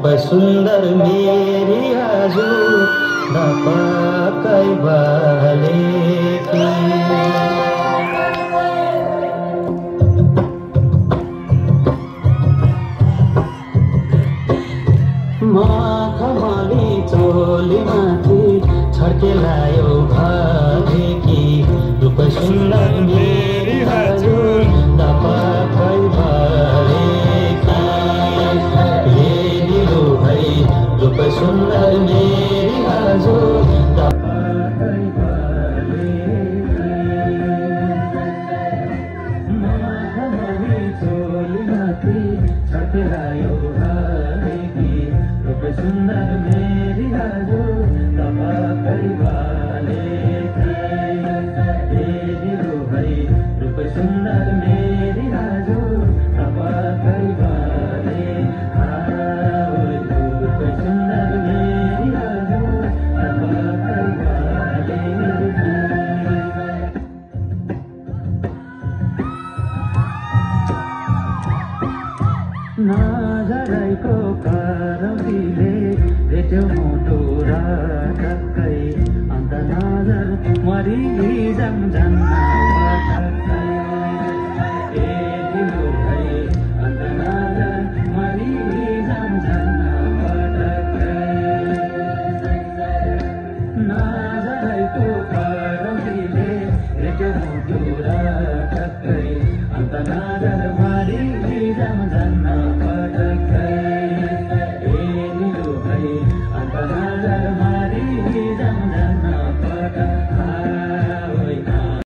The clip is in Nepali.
रूप सुन्दर मेरी हजुर नपाकै बालेकी मखमली चोलीमाथि छड्केलायो घरेकी रूप सुन्दर मेरी हजुर नपाकै बालेकी हेरिलो है रूप सुन्दर मेरी हजुर नपाकै बालेकी मखमली चोलीमाथि छड्केलायो घरेकी रूप सुन्दर मेरी हजुर नपाकै बालेकी हेरिलो है रूप सुन्दर मेरी हजुर नपाकै बालेकी रूप सुन्दर मेरी हजुर नपाकै बालेकी नजरैको करौटीले भेट्यो मोटो र ठक्कै अन्त नजर मरि जाम जान्न ठक्कै